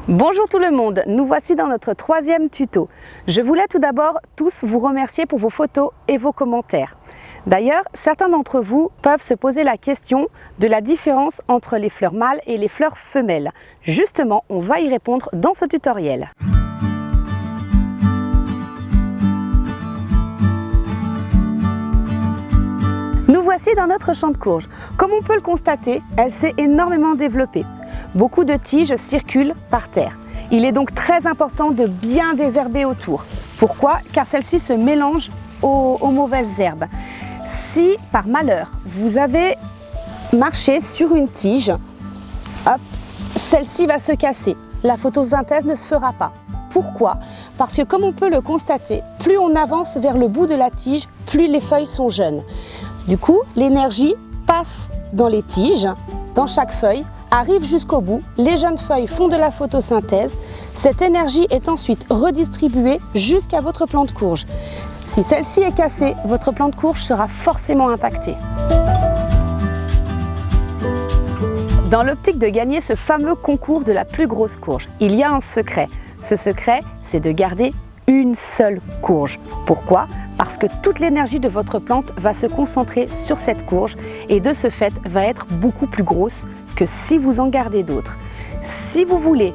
Bonjour tout le monde, nous voici dans notre troisième tuto. Je voulais tout d'abord tous vous remercier pour vos photos et vos commentaires. D'ailleurs, certains d'entre vous peuvent se poser la question de la différence entre les fleurs mâles et les fleurs femelles. Justement, on va y répondre dans ce tutoriel. Nous voici dans notre champ de courge. Comme on peut le constater, elle s'est énormément développée. Beaucoup de tiges circulent par terre. Il est donc très important de bien désherber autour. Pourquoi? Car celles-ci se mélangent aux mauvaises herbes. Si par malheur vous avez marché sur une tige, hop, celle-ci va se casser. La photosynthèse ne se fera pas. Pourquoi? Parce que comme on peut le constater, plus on avance vers le bout de la tige, plus les feuilles sont jeunes. Du coup, l'énergie passe dans les tiges, dans chaque feuille, arrive jusqu'au bout, les jeunes feuilles font de la photosynthèse, cette énergie est ensuite redistribuée jusqu'à votre plante courge. Si celle-ci est cassée, votre plante courge sera forcément impactée. Dans l'optique de gagner ce fameux concours de la plus grosse courge, il y a un secret. Ce secret, c'est de garder une seule courge. Pourquoi? Parce que toute l'énergie de votre plante va se concentrer sur cette courge et de ce fait va être beaucoup plus grosse que si vous en gardez d'autres. Si vous voulez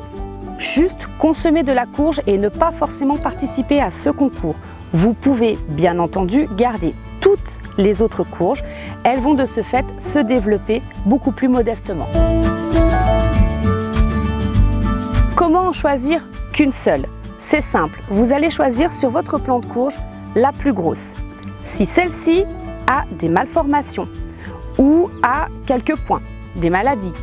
juste consommer de la courge et ne pas forcément participer à ce concours, vous pouvez bien entendu garder toutes les autres courges. Elles vont de ce fait se développer beaucoup plus modestement. Comment en choisir qu'une seule? C'est simple, vous allez choisir sur votre plante courge la plus grosse. Si celle-ci a des malformations ou a quelques points, des maladies,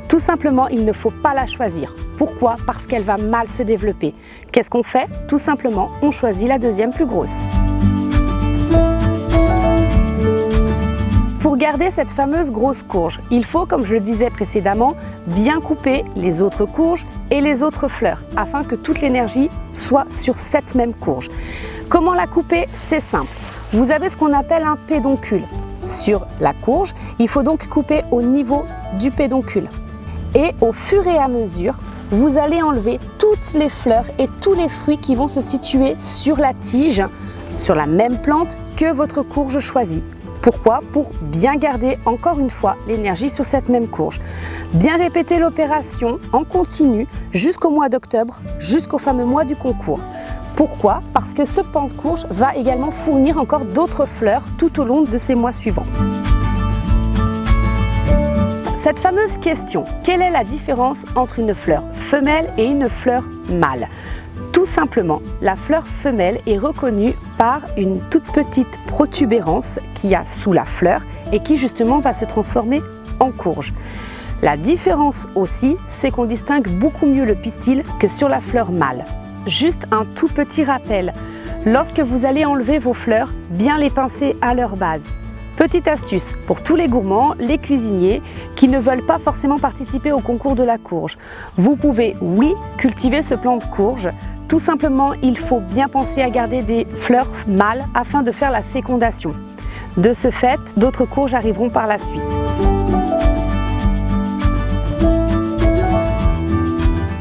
tout simplement il ne faut pas la choisir. Pourquoi? Parce qu'elle va mal se développer. Qu'est-ce qu'on fait? Tout simplement, on choisit la deuxième plus grosse. Pour garder cette fameuse grosse courge, il faut, comme je le disais précédemment, bien couper les autres courges et les autres fleurs afin que toute l'énergie soit sur cette même courge. Comment la couper? C'est simple. Vous avez ce qu'on appelle un pédoncule sur la courge. Il faut donc couper au niveau du pédoncule. Et au fur et à mesure, vous allez enlever toutes les fleurs et tous les fruits qui vont se situer sur la tige, sur la même plante que votre courge choisie. Pourquoi? Pour bien garder encore une fois l'énergie sur cette même courge. Bien répéter l'opération en continu jusqu'au mois d'octobre, jusqu'au fameux mois du concours. Pourquoi? Parce que ce pan de courge va également fournir encore d'autres fleurs tout au long de ces mois suivants. Cette fameuse question, quelle est la différence entre une fleur femelle et une fleur mâle? Tout simplement, la fleur femelle est reconnue par une toute petite protubérance qu'il y a sous la fleur et qui justement va se transformer en courge. La différence aussi, c'est qu'on distingue beaucoup mieux le pistil que sur la fleur mâle. Juste un tout petit rappel, lorsque vous allez enlever vos fleurs, bien les pincer à leur base. Petite astuce pour tous les gourmands, les cuisiniers qui ne veulent pas forcément participer au concours de la courge. Vous pouvez, oui, cultiver ce plant de courge. Tout simplement, il faut bien penser à garder des fleurs mâles afin de faire la fécondation. De ce fait, d'autres courges arriveront par la suite.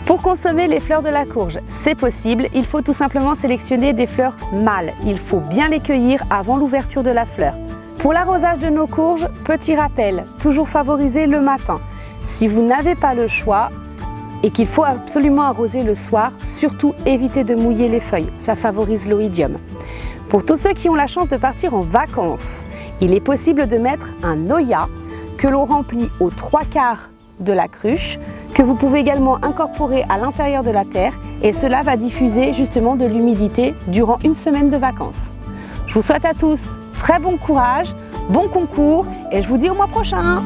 Pour consommer les fleurs de la courge, c'est possible, il faut tout simplement sélectionner des fleurs mâles. Il faut bien les cueillir avant l'ouverture de la fleur. Pour l'arrosage de nos courges, petit rappel, toujours favoriser le matin. Si vous n'avez pas le choix et qu'il faut absolument arroser le soir, surtout évitez de mouiller les feuilles, ça favorise l'oïdium. Pour tous ceux qui ont la chance de partir en vacances, il est possible de mettre un noya que l'on remplit aux 3/4 de la cruche, que vous pouvez également incorporer à l'intérieur de la terre et cela va diffuser justement de l'humidité durant une semaine de vacances. Je vous souhaite à tous très bon courage, bon concours et je vous dis au mois prochain.